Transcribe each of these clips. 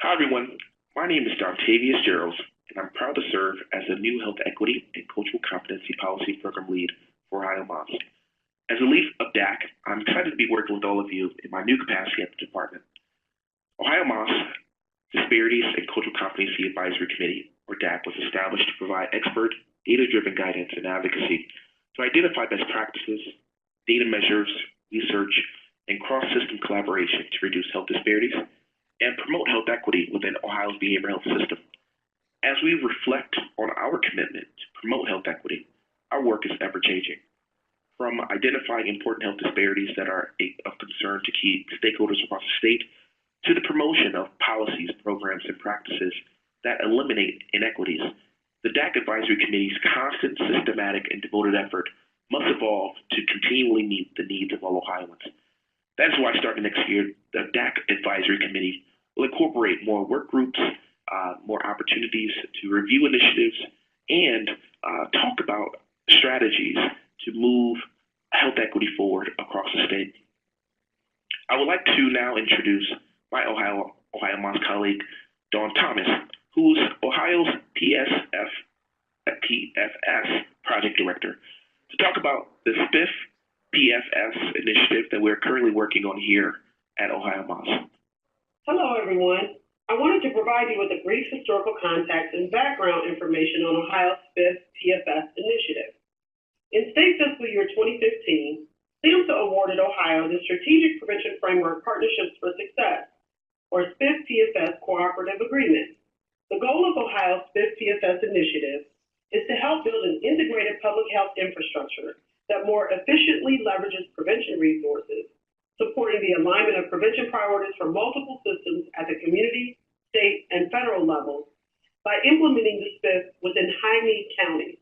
Hi, everyone. My name is Dontavius Gerald, and I'm proud to serve as the new Health Equity and Cultural Competency Policy Program Lead for Ohio Moss. As a lead of DACC, I'm excited to be working with all of you in my new capacity at the department. Ohio Moss Disparities and Cultural Competency Advisory Committee, or DACC, was established to provide expert, data-driven guidance and advocacy to identify best practices, data measures, research, and cross-system collaboration to reduce health disparities and promote health equity within Ohio's behavioral health system. As we reflect on our commitment to promote health equity, our work is ever-changing. From identifying important health disparities that are of concern to key stakeholders across the state, to the promotion of policies, programs, and practices that eliminate inequities, the DACC Advisory Committee's constant, systematic, and devoted effort must evolve to continually meet the needs of all Ohioans. That is why starting next year, the DACC Advisory Committee will incorporate more work groups, more opportunities to review initiatives, and talk about strategies to move health equity forward across the state. I would like to now introduce my Ohio Moss colleague, Dawn Thomas, who's Ohio's PFS Project Director, to talk about the SPIF PFS initiative that we're currently working on here at Ohio Moss. Hello, everyone. I wanted to provide you with a brief historical context and background information on Ohio's SPIF PFS initiative. In state fiscal year 2015, SAMHSA awarded Ohio the Strategic Prevention Framework Partnerships for Success, or SPIF PFS Cooperative Agreement. The goal of Ohio's SPIF PFS initiative is to help build an integrated public health infrastructure that more efficiently leverages prevention resources, supporting the alignment of prevention priorities for multiple systems at the community, state, and federal levels by implementing the SPIF within high-need counties.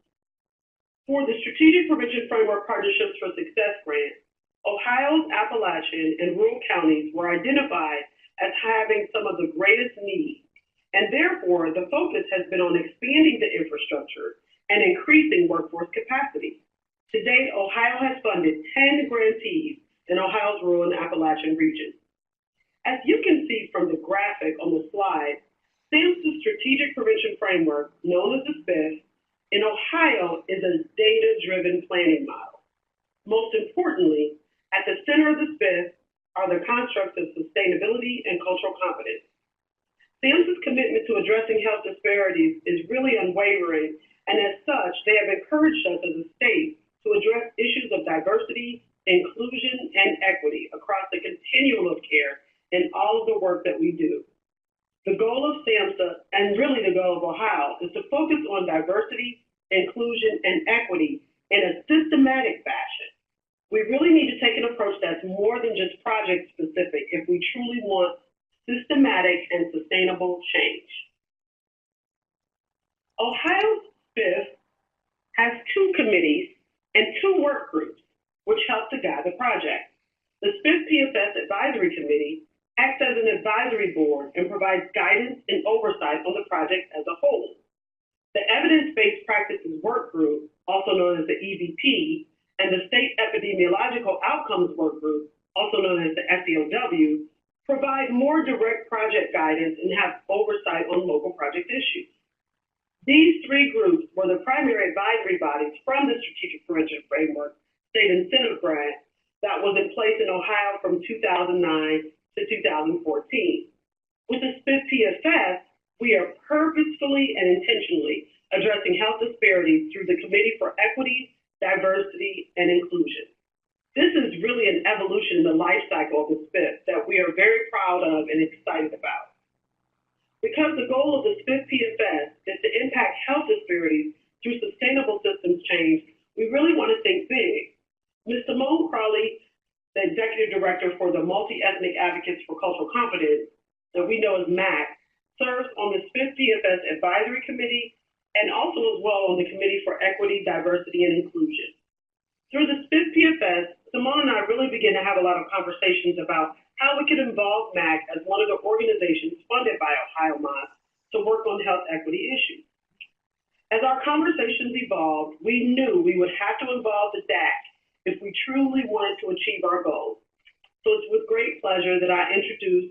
For the Strategic Prevention Framework Partnerships for Success grant, Ohio's Appalachian and rural counties were identified as having some of the greatest needs, and therefore the focus has been on expanding the infrastructure and increasing workforce capacity. To date, Ohio has funded 10 grantees in Ohio's rural and Appalachian regions. As you can see from the graphic on the slide, SAMHSA's Strategic Prevention Framework, known as the SPIF, in Ohio is a data-driven planning model. Most importantly, at the center of the SPIF are the constructs of sustainability and cultural competence. SAMHSA's commitment to addressing health disparities is really unwavering, and as such, they have encouraged us as a state to address issues of diversity, inclusion, and equity across the continuum of care in all of the work that we do. The goal of SAMHSA, and really the goal of Ohio, is to focus on diversity, inclusion, and equity in a systematic fashion. We really need to take an approach that's more than just project specific if we truly want systematic and sustainable change. Ohio's SPIF has 2 committees and 2 work groups, which help to guide the project. The SPIF PFS Advisory Committee acts as an advisory board and provides guidance and oversight on the project as a whole. The Evidence-Based Practices Work Group, also known as the EBP, and the State Epidemiological Outcomes Work Group, also known as the SEOW, provide more direct project guidance and have oversight on local project issues. These 3 groups were the primary advisory bodies from the Strategic Prevention Framework State Incentive Grant that was in place in Ohio from 2009 to 2014. With the SPIF PFS, we are purposefully and intentionally addressing health disparities through the Committee for Equity, Diversity, and Inclusion. This is really an evolution in the life cycle of the SPIF that we are very proud of and excited about. Because the goal of the SPIF PFS is to impact health disparities through sustainable systems change, we really want to think big. Ms. Simone Crawley, the Executive Director for the Multi-Ethnic Advocates for Cultural Competence, that we know as MAC, serves on the SPIF PFS Advisory Committee and also as well on the Committee for Equity, Diversity, and Inclusion. Through the SPIF PFS, Simone and I really began to have a lot of conversations about how we could involve MAC as one of the organizations funded by Ohio Moss to work on health equity issues. As our conversations evolved, we knew we would have to involve the DACC if we truly wanted to achieve our goals. So it's with great pleasure that I introduce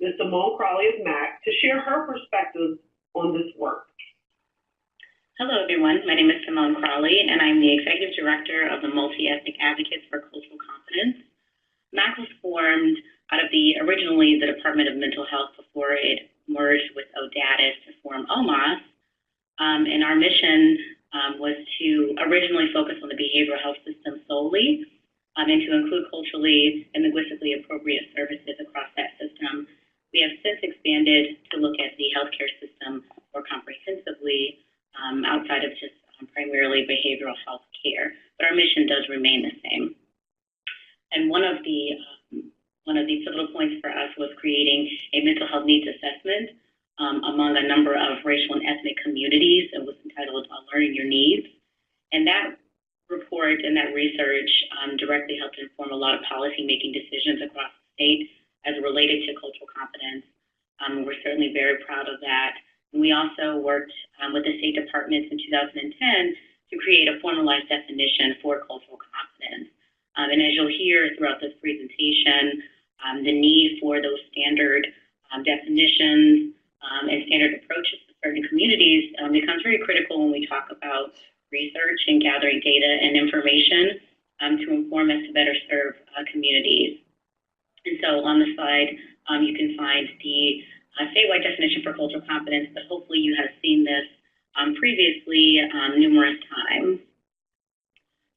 Ms. Simone Crawley of MAC, to share her perspectives on this work. Hello, everyone. My name is Simone Crawley, and I'm the Executive Director of the Multi-Ethnic Advocates for Cultural Competence. MAC was formed out of originally the Department of Mental Health before it merged with ODATIS to form OMAS. And our mission was to originally focus on the behavioral health system solely, and to include culturally and linguistically appropriate services across that system. We have since expanded to look at the healthcare system more comprehensively, outside of just primarily behavioral health care. But our mission does remain the same. And one of the pivotal points for us was creating a mental health needs assessment among a number of racial and ethnic communities. It was entitled Learning Your Needs. And that report and that research directly helped inform a lot of policy-making decisions across the state as related to cultural competence. We're certainly very proud of that. And we also worked with the State Department in 2010 to create a formalized definition for cultural competence. And as you'll hear throughout this presentation, the need for those standard definitions and standard approaches to certain communities becomes very critical when we talk about research and gathering data and information to inform us to better serve communities. And so on the slide, you can find the statewide definition for cultural competence, but hopefully you have seen this previously numerous times.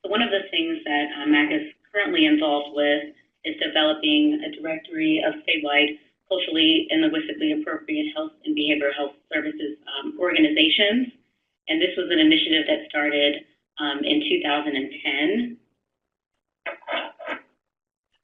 So one of the things that MAC is currently involved with is developing a directory of statewide culturally and linguistically appropriate health and behavioral health services organizations. And this was an initiative that started in 2010.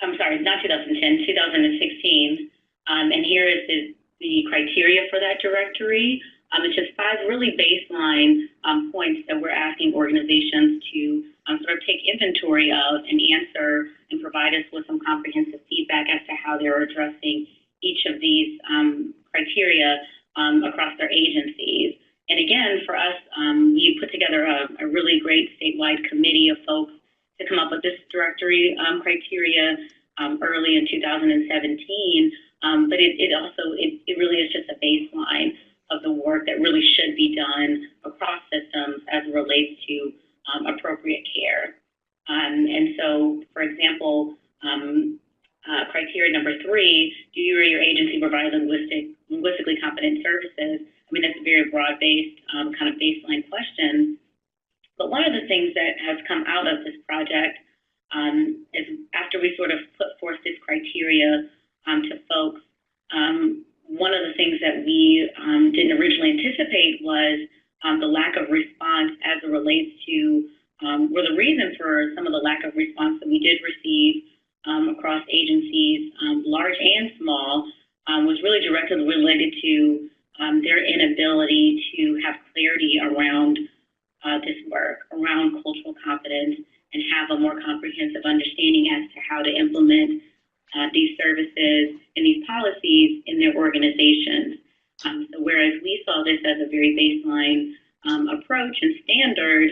I'm sorry, not 2010, 2016. And here is the criteria for that directory. It's just 5 really baseline points that we're asking organizations to sort of take inventory of and answer and provide us with some comprehensive feedback as to how they're addressing each of these criteria across their agencies. And again, for us, we put together a really great statewide committee of folks to come up with this directory criteria early in 2017. But it really is just a baseline of the work that really should be done across systems as it relates to appropriate care. And so, for example, criteria number 3, do you or your agency provide linguistically competent services? I mean, that's a very broad-based kind of baseline question. But one of the things that has come out of this project is after we sort of put forth this criteria to folks, one of the things that we didn't originally anticipate was the lack of response as it relates to, or the reason for some of the lack of response that we did receive across agencies, large and small, was really directly related to their inability to have clarity around this work, around cultural competence, and have a more comprehensive understanding as to how to implement these services and these policies in their organizations. So whereas we saw this as a very baseline approach and standard,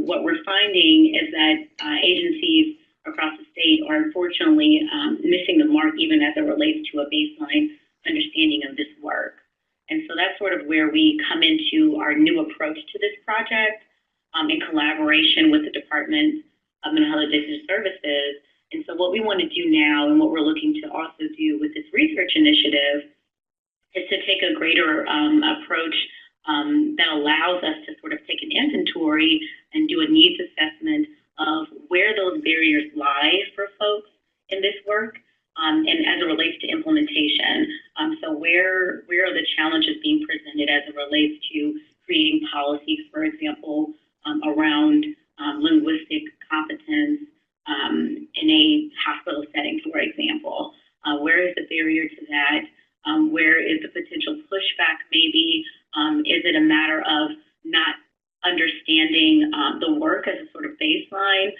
what we're finding is that agencies across the state are unfortunately missing the mark even as it relates to a baseline understanding of this work. And so that's sort of where we come into our new approach to this project in collaboration with the Department of Mental Health and Addictive Services. And so what we want to do now, and what we're looking to also do with this research initiative, is to take a greater approach that allows us to sort of take an inventory and do a needs assessment of where those barriers lie for folks in this work, and as it relates to implementation. So where are the challenges being presented as it relates to creating policies, for example, around linguistic competence in a hospital setting, for example? Where is the barrier to that? Where is the potential pushback maybe? Is it a matter of not understanding the work as a sort of baseline?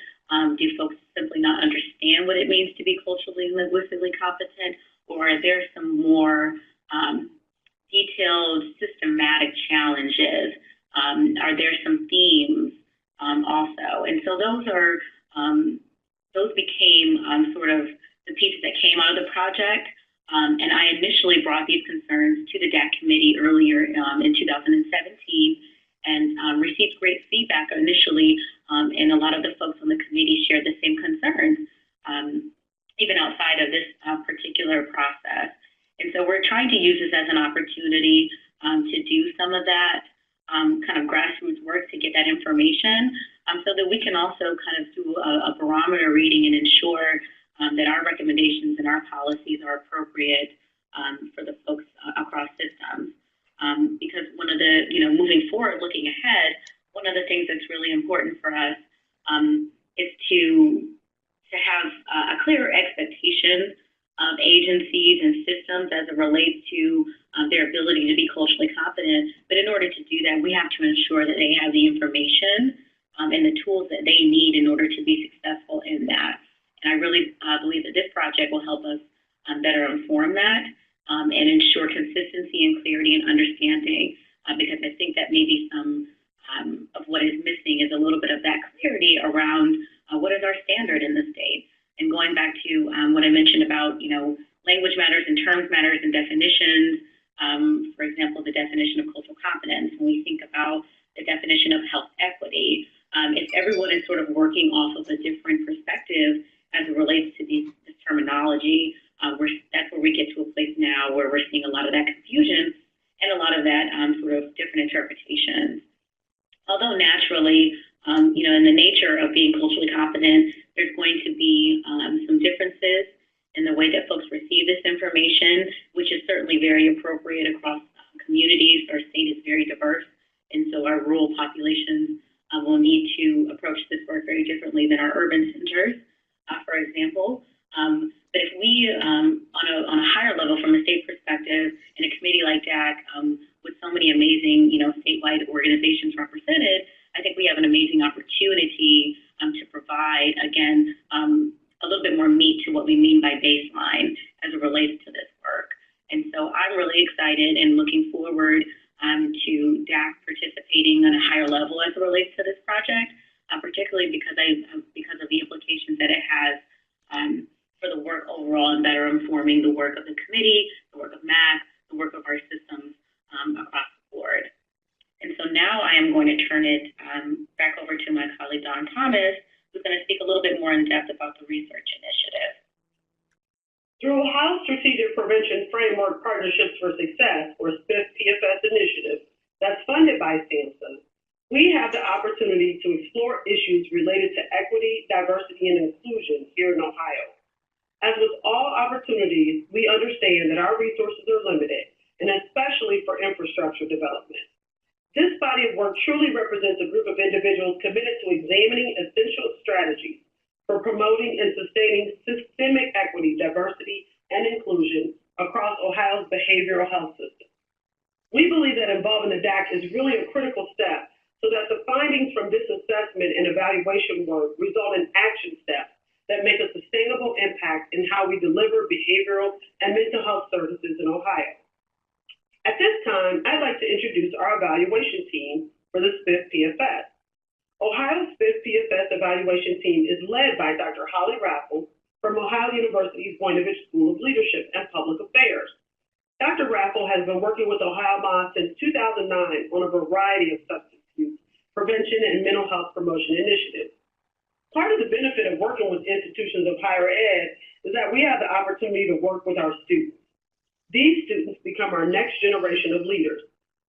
Do folks simply not understand what it means to be culturally and linguistically competent? Or are there some more detailed, systematic challenges? Are there some themes also? And so those became sort of the pieces that came out of the project. And I initially brought these concerns to the DACC committee earlier in 2017 and received great feedback initially, and a lot of the folks on the committee shared the same concerns, even outside of this particular process. And so we're trying to use this as an opportunity to do some of that kind of grassroots work to get that information so that we can also kind of do a barometer reading and ensure that our recommendations and our policies are appropriate for the folks across systems. Because one of the, moving forward, looking ahead, one of the things that's really important for us is to have a clearer expectation of agencies and systems as it relates to their ability to be culturally competent. But in order to do that, we have to ensure that they have the information and the tools that they need in order to be successful in that. And I really believe that this project will help us better inform that and ensure consistency and clarity and understanding, because I think that maybe some of what is missing is a little bit of that clarity around what is our standard in the state. And going back to what I mentioned about, language matters and terms matters and definitions, for example, the definition of cultural competence, when we think about the definition of health equity, if everyone is sort of working off of a different perspective as it relates to this terminology, that's where we get to a place now where we're seeing a lot of that confusion and a lot of that sort of different interpretations. Although naturally, in the nature of being culturally competent, there's going to be some differences in the way that folks receive this information, which is certainly very appropriate across communities. Our state is very diverse, and so our rural populations will need to approach this work very differently than our urban centers, for example. But if we, on a higher level from a state perspective, in a committee like DACC, with so many amazing, statewide organizations represented, I think we have an amazing opportunity to provide, again, a little bit more meat to what we mean by baseline as it relates to this work. And so I'm really excited and looking forward to DACC participating on a higher level as it relates to this project, particularly because of the implications that it has for the work overall and better informing the work of the committee, the work of MAC, the work of our systems across the board. And so now I am going to turn it back over to my colleague, Don Thomas, who's going to speak a little bit more in depth about the research initiative. Through Ohio's Strategic Prevention Framework Partnerships for Success, or SPIF-PFS initiative, that's funded by SAMHSA, we have the opportunity to explore issues related to equity, diversity, and inclusion here in Ohio. As with all opportunities, we understand that our resources are limited, and especially for infrastructure development. This body of work truly represents a group of individuals committed to examining essential strategies for promoting and sustaining systemic equity, diversity, and inclusion across Ohio's behavioral health system. We believe that involving the DACC is really a critical step so that the findings from this assessment and evaluation work result in action steps that make a sustainable impact in how we deliver behavioral and mental health services in Ohio. At this time, I'd like to introduce our evaluation team for the SPIF-PFS. Ohio's SPIF-PFS evaluation team is led by Dr. Holly Raffel from Ohio University's Voinovich School of Leadership and Public Affairs. Dr. Raffel has been working with Ohio MOS since 2009 on a variety of substance use prevention and mental health promotion initiatives. Part of the benefit of working with institutions of higher ed is that we have the opportunity to work with our students. These students become our next generation of leaders.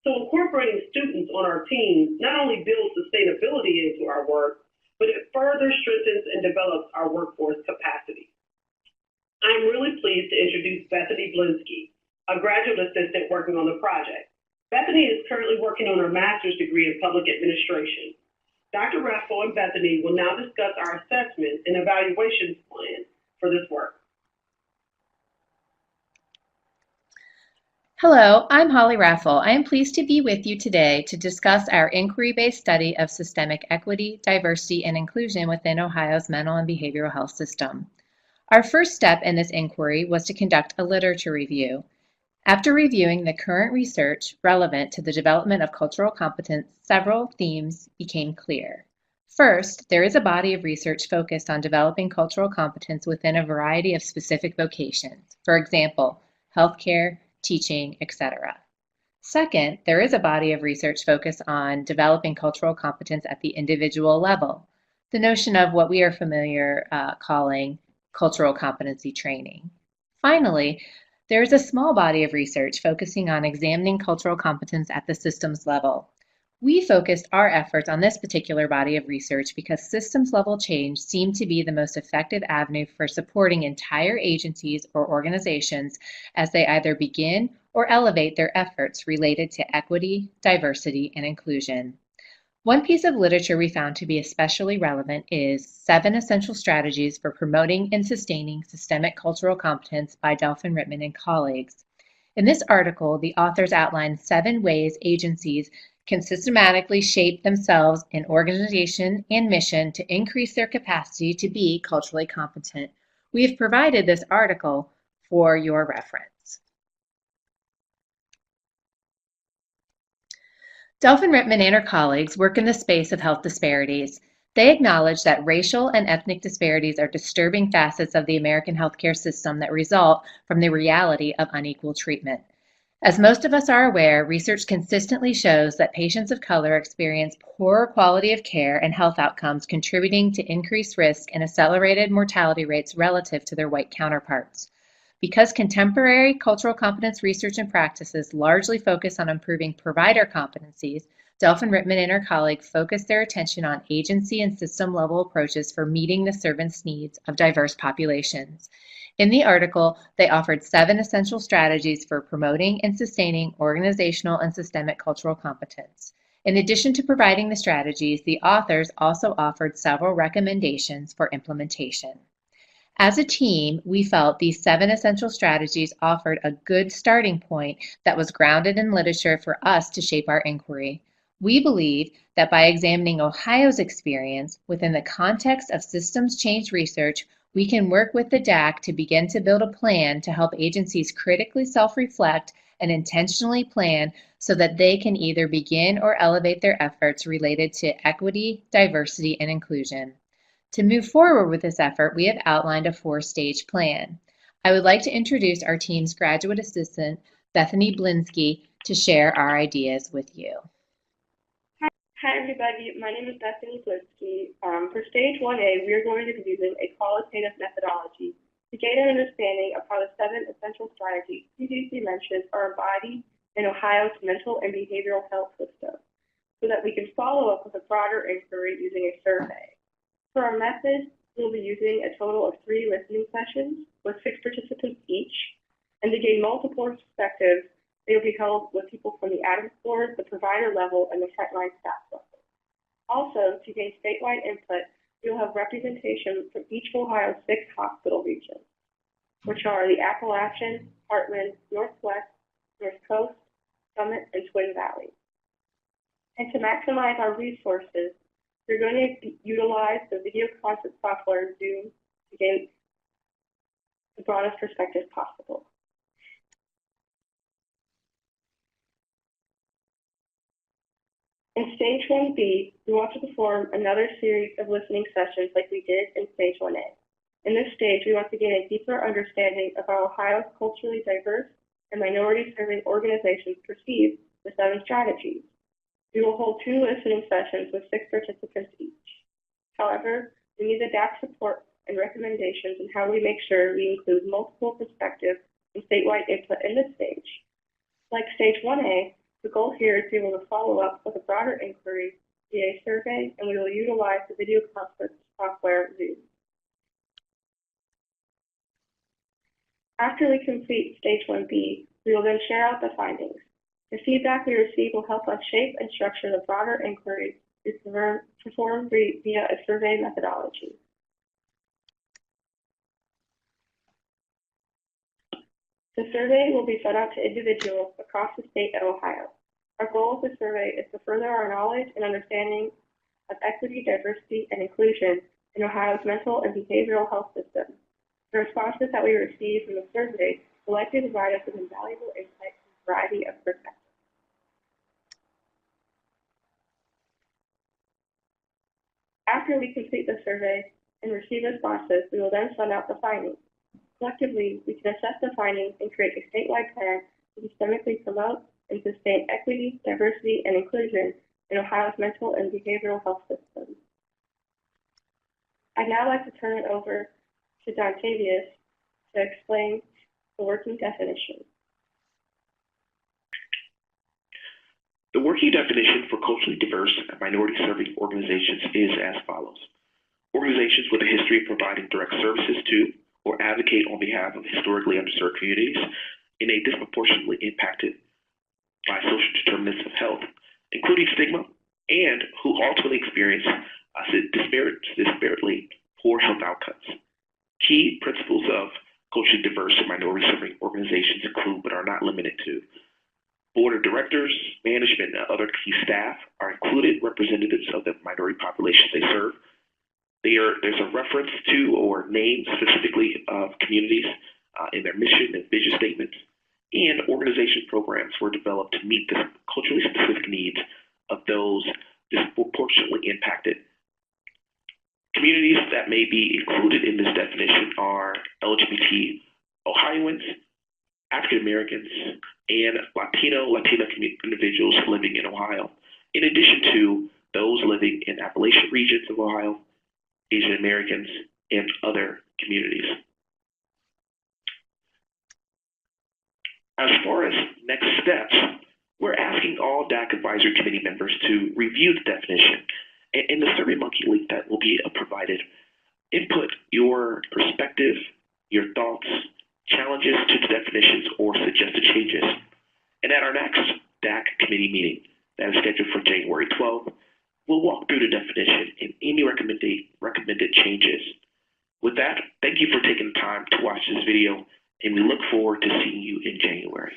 So incorporating students on our team not only builds sustainability into our work, but it further strengthens and develops our workforce capacity. I'm really pleased to introduce Bethany Blinsky, a graduate assistant working on the project. Bethany is currently working on her master's degree in public administration. Dr. Raffel and Bethany will now discuss our assessment and evaluation plan for this work. Hello, I'm Holly Raffel. I am pleased to be with you today to discuss our inquiry-based study of systemic equity, diversity, and inclusion within Ohio's mental and behavioral health system. Our first step in this inquiry was to conduct a literature review. After reviewing the current research relevant to the development of cultural competence, several themes became clear. First, there is a body of research focused on developing cultural competence within a variety of specific vocations. For example, healthcare, teaching, etc. Second, there is a body of research focused on developing cultural competence at the individual level, the notion of what we are familiar calling cultural competency training. Finally, there is a small body of research focusing on examining cultural competence at the systems level. We focused our efforts on this particular body of research because systems level change seemed to be the most effective avenue for supporting entire agencies or organizations as they either begin or elevate their efforts related to equity, diversity, and inclusion. One piece of literature we found to be especially relevant is 7 Essential Strategies for Promoting and Sustaining Systemic Cultural Competence by Delphin Rittman and colleagues. In this article, the authors outline 7 ways agencies can systematically shape themselves in organization and mission to increase their capacity to be culturally competent. We have provided this article for your reference. Delphin Rittman and her colleagues work in the space of health disparities. They acknowledge that racial and ethnic disparities are disturbing facets of the American healthcare system that result from the reality of unequal treatment. As most of us are aware, research consistently shows that patients of color experience poorer quality of care and health outcomes, contributing to increased risk and accelerated mortality rates relative to their white counterparts. Because contemporary cultural competence research and practices largely focus on improving provider competencies, Delphin Rittman and her colleagues focused their attention on agency and system level approaches for meeting the service needs of diverse populations. In the article, they offered 7 essential strategies for promoting and sustaining organizational and systemic cultural competence. In addition to providing the strategies, the authors also offered several recommendations for implementation. As a team, we felt these 7 essential strategies offered a good starting point that was grounded in literature for us to shape our inquiry. We believe that by examining Ohio's experience within the context of systems change research, we can work with the DACC to begin to build a plan to help agencies critically self-reflect and intentionally plan so that they can either begin or elevate their efforts related to equity, diversity, and inclusion. To move forward with this effort, we have outlined a 4-stage plan. I would like to introduce our team's graduate assistant, Bethany Blinsky, to share our ideas with you. Hi everybody, my name is Bethany Blinsky. For stage 1A, we are going to be using a qualitative methodology to gain an understanding of how the 7 essential strategies previously mentioned are embodied in Ohio's mental and behavioral health system, so that we can follow up with a broader inquiry using a survey. For our method, we'll be using a total of 3 listening sessions with 6 participants each, and to gain multiple perspectives, they will be held with people from the Adams Board, the provider level, and the frontline staff level. Also, to gain statewide input, we will have representation from each of Ohio's 6 hospital regions, which are the Appalachian, Heartland, Northwest, North Coast, Summit, and Twin Valley. And to maximize our resources, we're going to utilize the video conference software Zoom to gain the broadest perspective possible. In stage 1B, we want to perform another series of listening sessions like we did in stage 1A. In this stage, we want to gain a deeper understanding of how Ohio's culturally diverse and minority-serving organizations perceive the 7 strategies. We will hold 2 listening sessions with 6 participants each. However, we need the DACC support and recommendations in how we make sure we include multiple perspectives and statewide input in this stage. Like stage 1A, the goal here is to be able to follow up with a broader inquiry via a survey, and we will utilize the video conference software Zoom. After we complete stage 1B, we will then share out the findings. The feedback we receive will help us shape and structure the broader inquiry we perform via a survey methodology. The survey will be sent out to individuals across the state of Ohio. Our goal of the survey is to further our knowledge and understanding of equity, diversity, and inclusion in Ohio's mental and behavioral health system. The responses that we receive from the survey will likely provide us with invaluable insight from a variety of perspectives. After we complete the survey and receive responses, we will then send out the findings. Collectively, we can assess the findings and create a statewide plan to systemically promote and sustain equity, diversity, and inclusion in Ohio's mental and behavioral health system. I'd now like to turn it over to Dontavius to explain the working definition. The working definition for culturally diverse and minority-serving organizations is as follows. Organizations with a history of providing direct services to or advocate on behalf of historically underserved communities in a disproportionately impacted by social determinants of health, including stigma, and who ultimately experience disparately poor health outcomes. Key principles of culturally diverse and minority-serving organizations include, but are not limited to, board of directors, management, and other key staff are included representatives of the minority populations they serve. There's a reference to or name specifically of communities in their mission and vision statements, and organization programs were developed to meet the culturally specific needs of those disproportionately impacted. Communities that may be included in this definition are LGBT Ohioans, African Americans, and Latina individuals living in Ohio, in addition to those living in Appalachian regions of Ohio, Asian Americans, and other communities. As far as next steps, we're asking all DACC Advisory Committee members to review the definition. In the SurveyMonkey link that will be provided, input your perspective, your thoughts, challenges to the definitions, or suggested changes. And at our next DACC committee meeting that is scheduled for January 12th, we'll walk through the definition and any recommended changes. With that, thank you for taking the time to watch this video, and we look forward to seeing you in January.